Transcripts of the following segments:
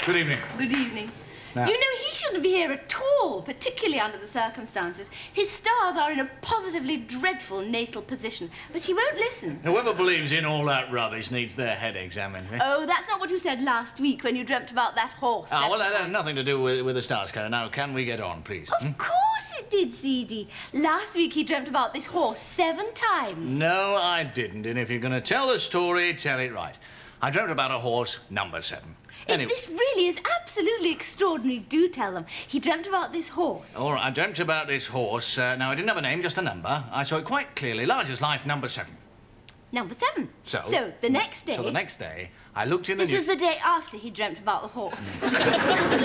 Good evening. Good evening. Now. You know, he shouldn't be here at all, particularly under the circumstances. His stars are in a positively dreadful natal position, but he won't listen. Whoever believes in all that rubbish needs their head examined. Eh? Oh, that's not what you said last week when you dreamt about that horse. Ah, well, that had nothing to do with the stars, Clara. Now, can we get on, please? Of course it did, CD. Last week he dreamt about this horse 7 times. No, I didn't. And if you're going to tell the story, tell it right. I dreamt about a horse, number 7. Anyway. This really is absolutely extraordinary. Do tell them. He dreamt about this horse. All right, I dreamt about this horse. Now, I didn't have a name, just a number. I saw it quite clearly, large as life, number 7. Number 7. So the next day... So the next day, I looked in the... This was the day after he dreamt about the horse. So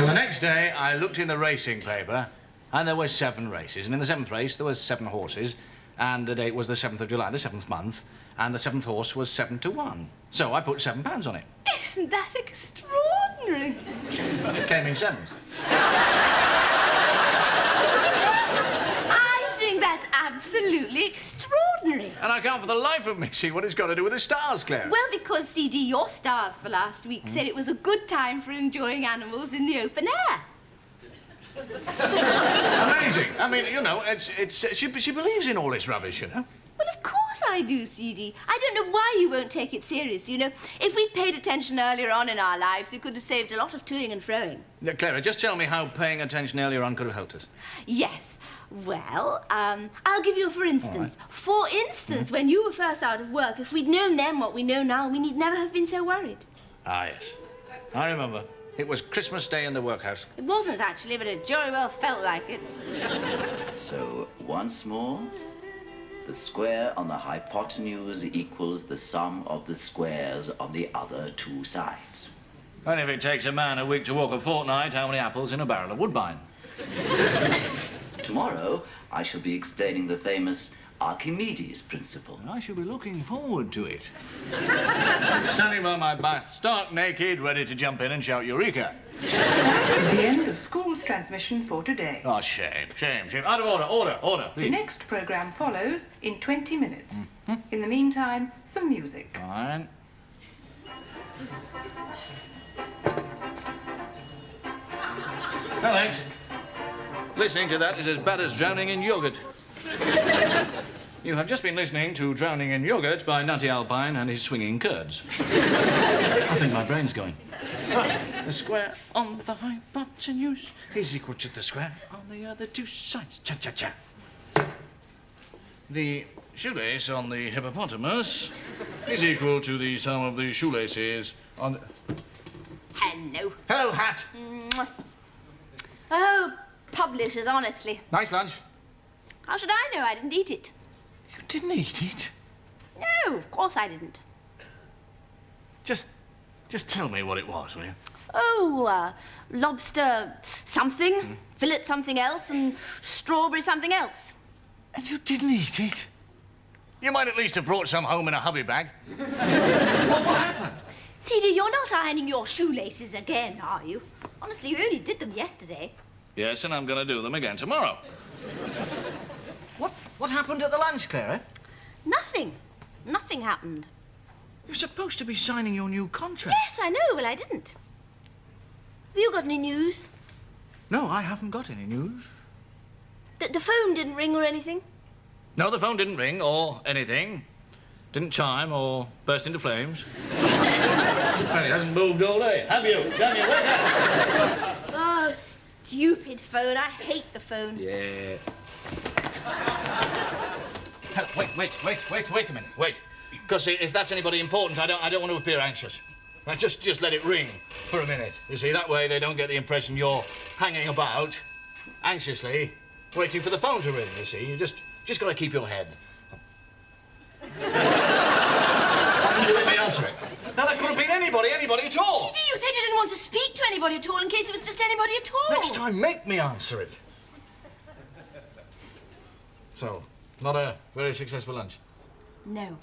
the next day, I looked in the racing paper, and there were 7 races. And in the 7th race, there were 7 horses. And the date was the 7th of July, the 7th month. And the 7th horse was 7 to 1. So I put £7 on it. Isn't that extraordinary? It came in 7s. I think that's absolutely extraordinary. And I can't for the life of me see what it's got to do with the stars, Claire. Well, because, CD, your stars for last week said it was a good time for enjoying animals in the open air. Amazing. I mean, you know, she believes in all this rubbish, you know. Well, of course I do, CD. I don't know why you won't take it serious, you know. If we'd paid attention earlier on in our lives, we could have saved a lot of toing and froing. Now, Clara, just tell me how paying attention earlier on could have helped us. Yes. Well, I'll give you a for instance. Right. For instance, when you were first out of work, if we'd known then what we know now, we need never have been so worried. Ah, yes. I remember. It was Christmas Day in the workhouse. It wasn't, actually, but it jolly well felt like it. So, once more, the square on the hypotenuse equals the sum of the squares on the other 2 sides. And if it takes a man a week to walk a fortnight, how many apples in a barrel of woodbine? Tomorrow, I shall be explaining the famous Archimedes principle. I shall be looking forward to it. Standing by my bath, stark naked, ready to jump in and shout Eureka. The end of school's transmission for today. Oh, shame, shame, shame. Out of order, please. The next programme follows in 20 minutes. In the meantime, some music. Fine. Alex, listening to that is as bad as drowning in yogurt. You have just been listening to Drowning in Yogurt by Nutty Alpine and his swinging curds. I think my brain's going. The square on the hypotenuse is equal to the square on the other 2 sides. Cha-cha-cha. The shoelace on the hippopotamus is equal to the sum of the shoelaces on the... Hello. Hello, Hat. Mwah. Oh, publishers, honestly. Nice lunch. How should I know? I didn't eat it. You didn't eat it? No, of course I didn't. Just tell me what it was, will you? Oh, lobster something, fillet something else, and strawberry something else. And you didn't eat it? You might at least have brought some home in a hubby bag. What happened? CD, you're not ironing your shoelaces again, are you? Honestly, you only did them yesterday. Yes, and I'm going to do them again tomorrow. What happened at the lunch, Clara? Nothing. Nothing happened. You're supposed to be signing your new contract. Yes, I know. Well, I didn't. Have you got any news? No, I haven't got any news. The phone didn't ring or anything? No, the phone didn't ring or anything. Didn't chime or burst into flames. And it hasn't moved all day. Have you? Damn you, wake up! Oh, stupid phone. I hate the phone. Yeah. Wait a minute. Wait. Because if that's anybody important, I don't want to appear anxious. Now, just let it ring for a minute. You see, that way they don't get the impression you're hanging about anxiously, waiting for the phone to ring, you see. You just got to keep your head. Let me answer it. Now, that could have been anybody at all. CD, you said you didn't want to speak to anybody at all in case it was just anybody at all. Next time, make me answer it. So, not a very successful lunch? No.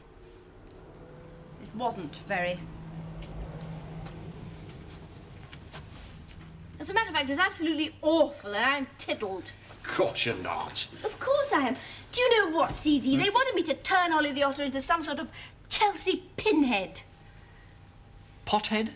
It wasn't very. As a matter of fact, it was absolutely awful, and I'm tiddled. Of course you're not. Of course I am. Do you know what, CD? They wanted me to turn Ollie the Otter into some sort of Chelsea pinhead. Pothead?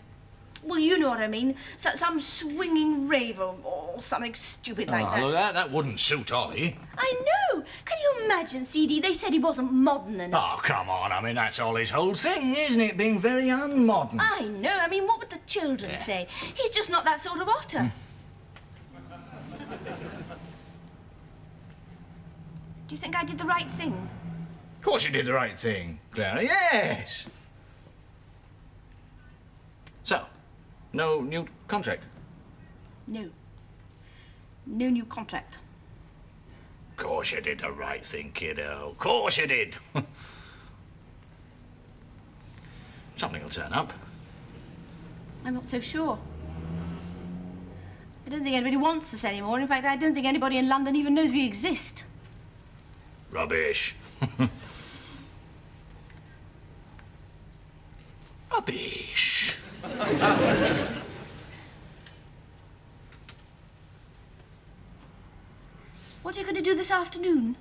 Well, you know what I mean. Some swinging rave or something stupid like that. Look, that wouldn't suit Ollie. I know. Can you imagine, CD? They said he wasn't modern enough. Oh, come on. I mean, that's Ollie's whole thing, isn't it? Being very unmodern. I know. I mean, what would the children say? He's just not that sort of otter. Do you think I did the right thing? Of course you did the right thing, Clara. Yes. So, no new contract? No. No new contract. Of course you did the right thing, kiddo. Of course you did. Something will turn up. I'm not so sure. I don't think anybody wants us anymore. In fact, I don't think anybody in London even knows we exist. Rubbish. Rubbish. What are you going to do this afternoon?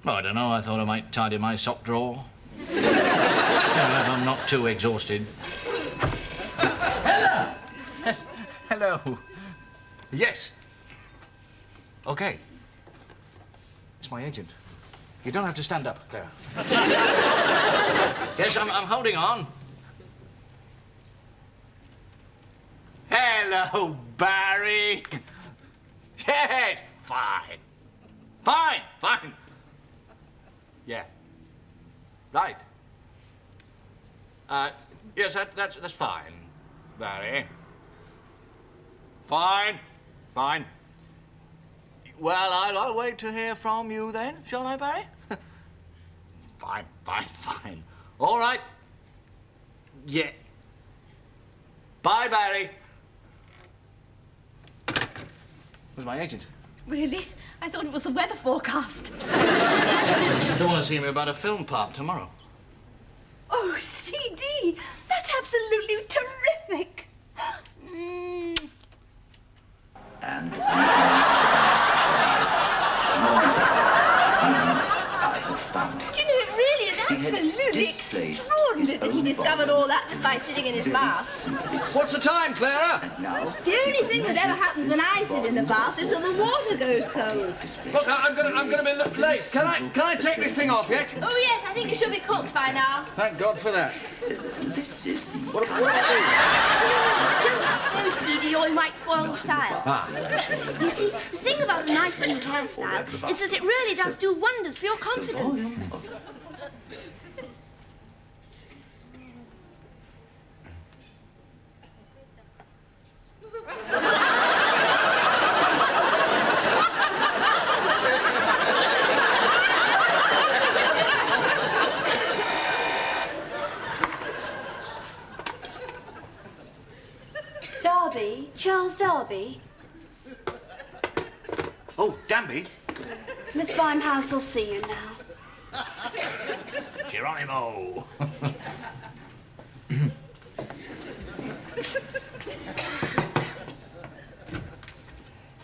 Oh, I don't know. I thought I might tidy my sock drawer. If I'm not too exhausted. Hello! Hello. Yes. Okay. It's my agent. You don't have to stand up, Clara. Yes, I'm holding on. Hello, Barry. Yes, fine. Fine, fine. Yeah. Right. Yes, that's fine, Barry. Fine, fine. Well, I'll wait to hear from you then, shall I, Barry? Fine, fine, fine. All right. Yeah. Bye, Barry. Where's my agent? Really? I thought it was the weather forecast. Don't want to see me about a film part tomorrow. Oh, CD! That's absolutely terrific! And I have found it. Do you know, it really is He had absolutely displaced extraordinary his that he own discovered body. all that just by sitting in his bath. Simply What's the time, Clara? now, The only thing that ever happens when I sit in the bath is that the water goes cold. Look, I'm gonna be late. Can I take this thing off yet? Oh, yes, I think it should be cooked by now. Thank God for that. this is the What do I do? Don't touch those, CD, or you might spoil the style. You see, the thing about a nice new hairstyle is that it really does do wonders for your confidence. Darby, Charles Darby. Oh, Danby. Miss Vimehouse will see you now. Geronimo.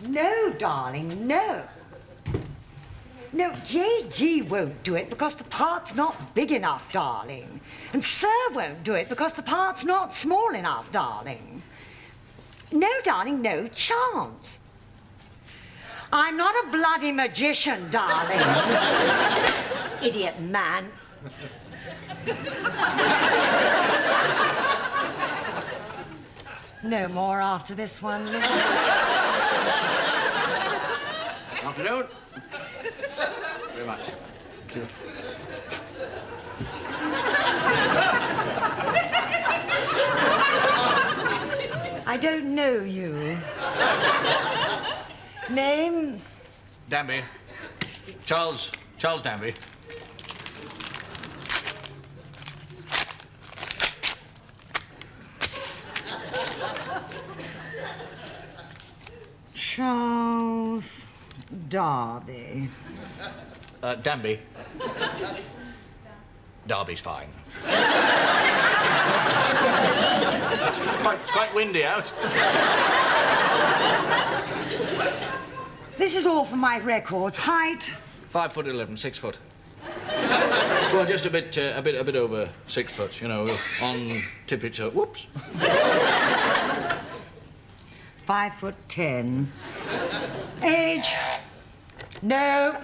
No, darling, no. No, J.G. won't do it because the part's not big enough, darling. And Sir won't do it because the part's not small enough, darling. No, darling, no chance. I'm not a bloody magician, darling. Idiot man. No more after this one. Afternoon. Very much. Thank you. I don't know you. Name? Danby. Charles Danby. Charles Darby. Danby. Derby's fine. It's quite windy out. This is all for my records. Height? 5'11", 6 foot. Well, just a bit over 6 foot, you know, on tippy toe. Whoops. 5'10". Age? No.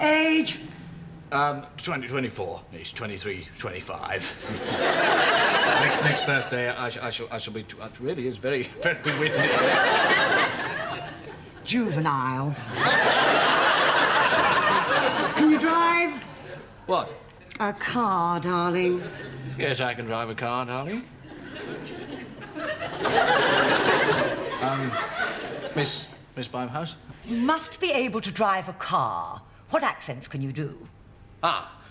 Age? 24. He's 23, 25. Next birthday, I shall be. It really is very, very windy. Juvenile. Can you drive? What? A car, darling. Yes, I can drive a car, darling. Miss Bimehouse? You must be able to drive a car. What accents can you do?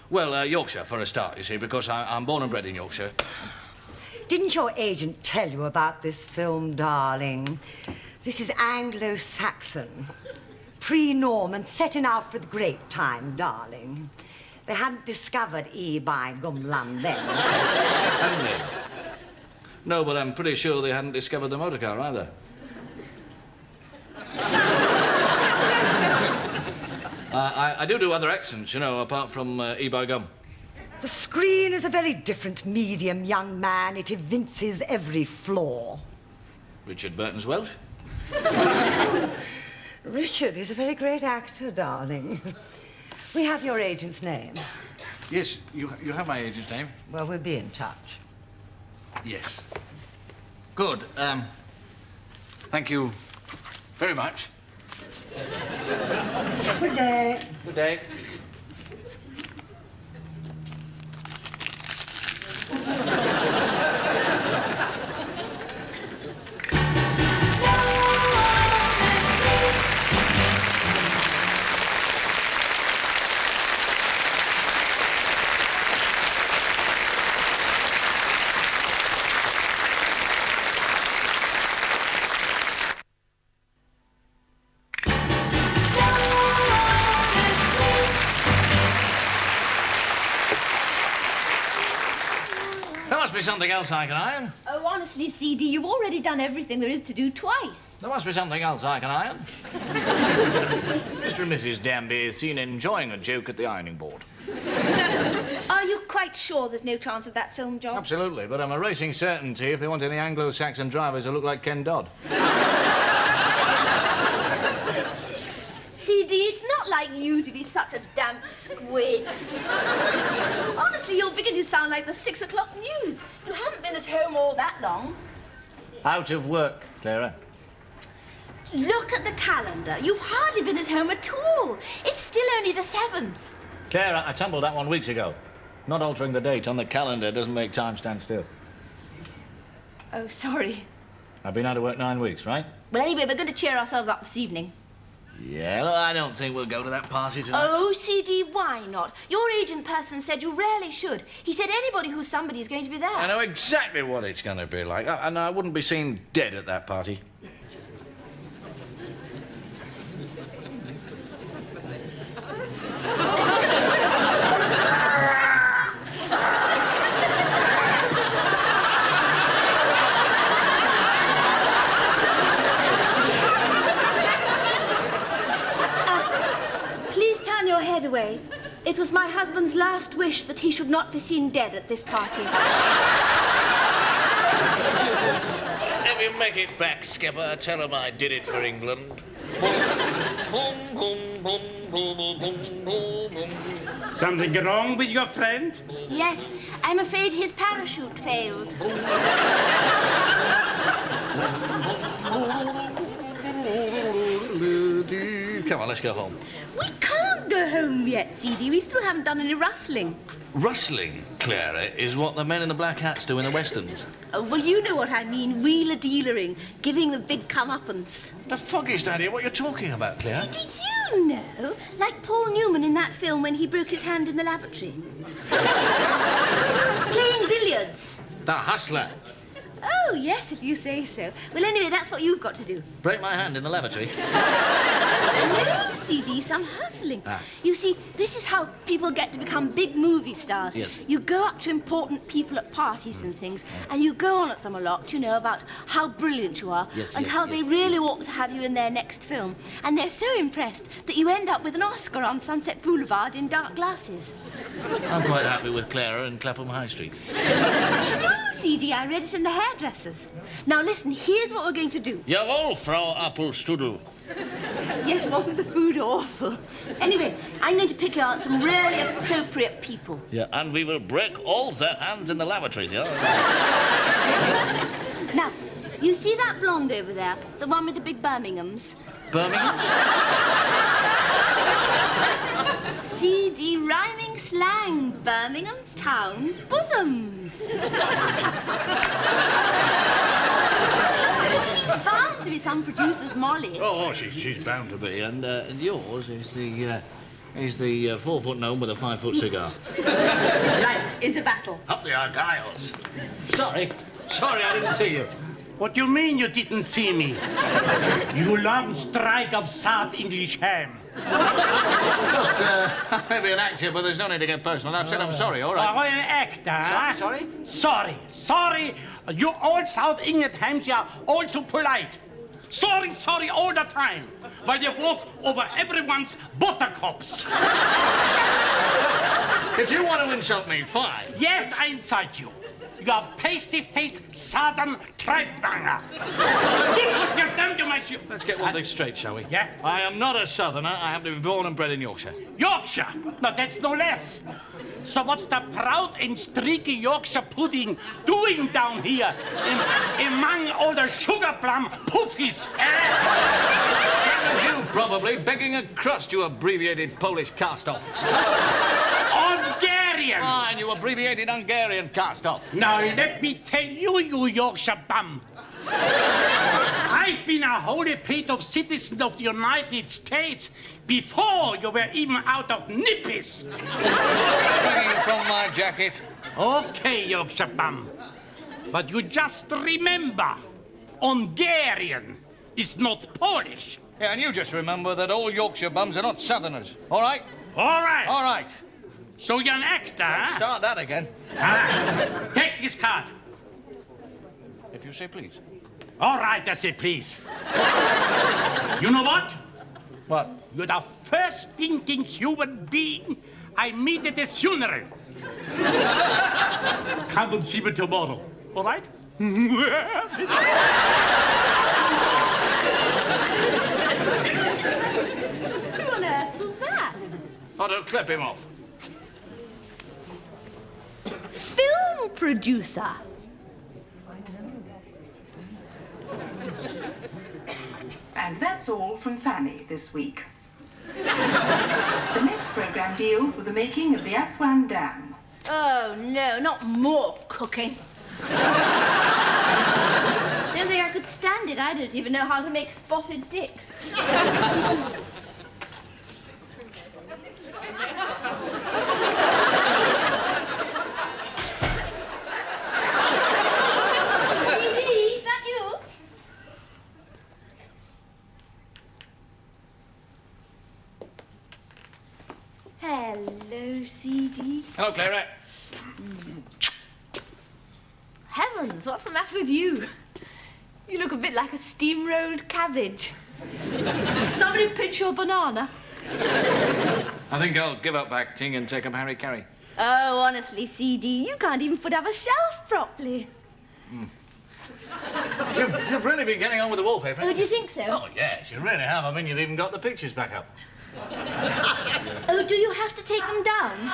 Well, Yorkshire for a start, you see, because I'm born and bred in Yorkshire. Didn't your agent tell you about this film, darling? This is Anglo-Saxon, pre-Norman, set in Alfred the Great time, darling. They hadn't discovered E by Gumlum then. Hadn't they? No, but I'm pretty sure they hadn't discovered the motor car either. I do other accents, you know, apart from E by Gum. The screen is a very different medium, young man. It evinces every flaw. Richard Burton's Welsh? Richard is a very great actor, darling. We have your agent's name. Yes, you have my agent's name. Well, we'll be in touch. Yes. Good. Thank you very much. Good day. Good day. There must be something else I can iron. Oh, honestly, CD, you've already done everything there is to do twice. There must be something else I can iron. Mr. and Mrs. Danby is seen enjoying a joke at the ironing board. Are you quite sure there's no chance of that film job? Absolutely, but I'm a racing certainty if they want any Anglo-Saxon drivers who look like Ken Dodd. CD, it's not like you to be such a damp squid. Honestly, you're beginning to sound like the 6 o'clock news. You haven't been at home all that long. Out of work, Clara. Look at the calendar. You've hardly been at home at all. It's still only the 7th. Clara, I tumbled that 1 week ago. Not altering the date on the calendar doesn't make time stand still. Oh, sorry. I've been out of work 9 weeks, right? Well, anyway, we're going to cheer ourselves up this evening. Yeah, well, I don't think we'll go to that party tonight. Oh, CD, why not? Your agent person said you rarely should. He said anybody who's somebody is going to be there. I know exactly what it's going to be like, and I wouldn't be seen dead at that party. Away. It was my husband's last wish that he should not be seen dead at this party. If you make it back, Skipper, tell him I did it for England. Something wrong with your friend? Yes, I'm afraid his parachute failed. Come on, let's go home. We can't go home yet, CD. We still haven't done any rustling. Rustling, Clara, is what the men in the black hats do in the westerns. Oh, well, you know what I mean. Wheeler-dealering, giving the big comeuppance. The foggiest idea what you're talking about, Clara. CD, you know, like Paul Newman in that film when he broke his hand in the lavatory. Playing billiards. The Hustler. Oh, yes, if you say so. Well, anyway, that's what you've got to do. Break my hand in the lavatory. No, CD, some hustling. You see, this is how people get to become big movie stars. Yes. You go up to important people at parties and things, and you go on at them a lot, you know, about how brilliant you are, Yes, and yes, how yes. they really ought to have you in their next film. And they're so impressed that you end up with an Oscar on Sunset Boulevard in dark glasses. I'm quite happy with Clara and Clapham High Street. No, CD, I read it in the hairdressers. Now listen, here's what we're going to do. Jawohl, Frau Appelstrudel. Yes, wasn't the food awful? Anyway, I'm going to pick out some really appropriate people. Yeah, and we will break all their hands in the lavatories, yeah? Now, you see that blonde over there? The one with the big Birminghams? Birmingham? CD rhyming slang, Birmingham town bosoms. She's bound to be some producer's Molly. Oh, she's bound to be. And yours is the 4-foot gnome with a 5-foot cigar. Right, into battle. Up the Argyles. Sorry, I didn't see you. What do you mean you didn't see me? You long strike of South English ham. Look, I may be an actor, but there's no need to get personal. I've said I'm sorry, all right? Oh, an actor, huh? Sorry? Sorry. You old South England hams, you are all too polite. Sorry all the time. While you walk over everyone's buttercups. If you want to insult me, fine. Yes, I insult you. You are pasty-faced southern tribe-banger. Get down to my shoe. Let's get one thing straight, shall we? Yeah? I am not a southerner. I happen to be born and bred in Yorkshire. Yorkshire? No, that's no less. So what's the proud and streaky Yorkshire pudding doing down here among all the sugar plum puffies? Same as you, probably, begging a crust, you abbreviated Polish cast-off. Hungarian! Fine, you abbreviated Hungarian cast-off. Now, let me tell you, you Yorkshire bum. I've been a holy plate of citizen of the United States before you were even out of nippies. Swinging from my jacket. Okay, Yorkshire bum. But you just remember, Hungarian is not Polish. Yeah, and you just remember that all Yorkshire bums are not southerners, all right? All right. All right. So you're an actor, huh? Start that again. Take this card. If you say please. All right, I say please. You know what? What? You're the first thinking human being I meet at a funeral. Come and see me tomorrow, all right? Who on earth was that? I'll clip him off. Film producer. And that's all from Fanny this week. The next program deals with the making of the Aswan Dam. Oh, no, not more cooking. Don't think I could stand it. I don't even know how to make spotted dick. Is that you? Hello, CD. Hello, Clara. Heavens, what's the matter with you? You look a bit like a steamrolled cabbage. Somebody pinch your banana? I think I'll give up acting and take up Harry Carey. Oh, honestly, CD, you can't even put up a shelf properly. You've really been getting on with the wallpaper. Oh, do you think so? Oh, yes, you really have. I mean, you've even got the pictures back up. Oh, do you have to take them down?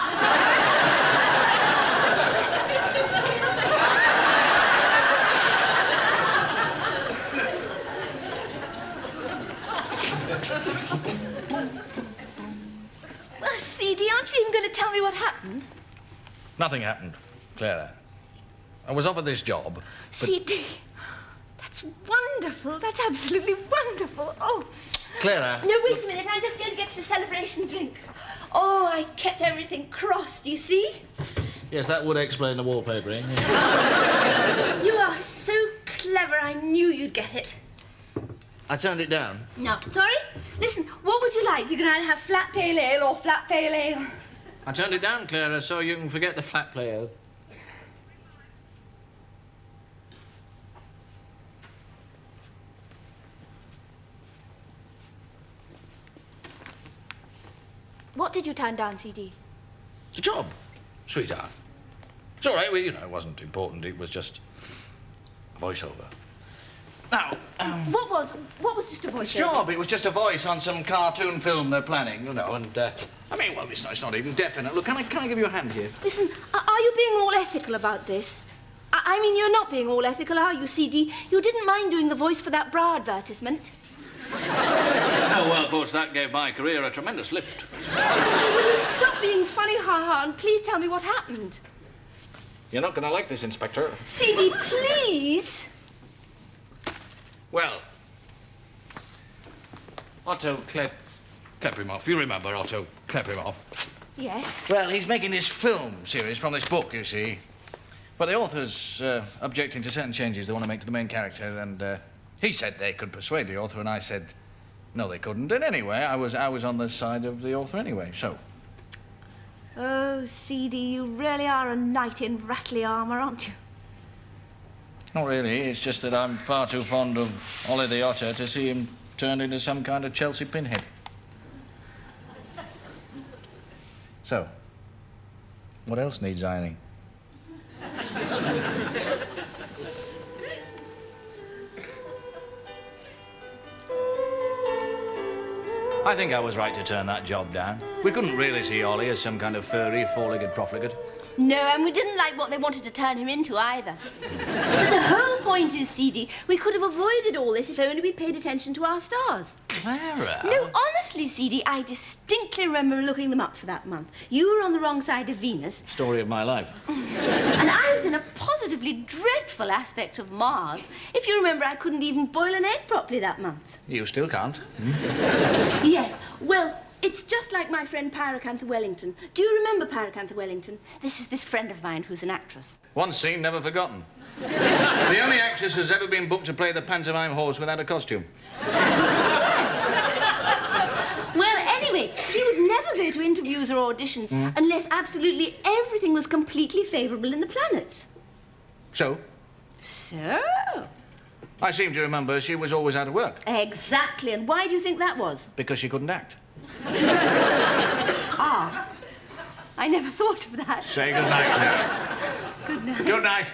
Well, CD, aren't you even going to tell me what happened? Nothing happened, Clara. I was offered this job, but... CD, that's wonderful. That's absolutely wonderful. Oh. Clara... No, wait a minute. I'm just going to get the celebration drink. Oh, I kept everything crossed, you see? Yes, that would explain the wallpapering. Yeah. You are so clever. I knew you'd get it. I turned it down. No, sorry? Listen, what would you like? You can either have flat pale ale or flat pale ale. I turned it down, Clara, so you can forget the flat pale. What did you turn down, CD? The job, sweetheart. It's all right, you know, it wasn't important. It was just a voiceover. Now, What was just a voice? job. It was just a voice on some cartoon film they're planning, you know, and, I mean, well, it's not even definite. Look, can I give you a hand here? Listen, are you being all ethical about this? I mean, you're not being all ethical, are you, CD? You didn't mind doing the voice for that bra advertisement. Oh, well, of course, that gave my career a tremendous lift. Will you stop being funny, ha-ha, and please tell me what happened? You're not going to like this, Inspector. CD, please. Well, Otto Kleprimov. You remember Otto Kleprimov? Yes. Well, he's making this film series from this book, you see. But the author's objecting to certain changes they want to make to the main character, and he said they could persuade the author, and I said no, they couldn't. And anyway, I was on the side of the author anyway, so. Oh, CD, you really are a knight in rattly armour, aren't you? Not really. It's just that I'm far too fond of Ollie the Otter to see him turned into some kind of Chelsea pinhead. So, what else needs ironing? I think I was right to turn that job down. We couldn't really see Ollie as some kind of furry, four-legged profligate. No, and we didn't like what they wanted to turn him into either. But the whole point is, CD, we could have avoided all this if only we paid attention to our stars. Clara? No, honestly, CD, I distinctly remember looking them up for that month. You were on the wrong side of Venus. Story of my life. And I was in a positively dreadful aspect of Mars. If you remember, I couldn't even boil an egg properly that month. You still can't. Yes, well, it's just like my friend Pyracantha Wellington. Do you remember Pyracantha Wellington? This is this friend of mine who's an actress. One scene never forgotten. The only actress who's ever been booked to play the pantomime horse without a costume. Well, anyway, she would never go to interviews or auditions unless absolutely everything was completely favourable in the planets. So? So? I seem to remember she was always out of work. Exactly, and why do you think that was? Because she couldn't act. Ah, I never thought of that. Say good night now. Good night. Good night.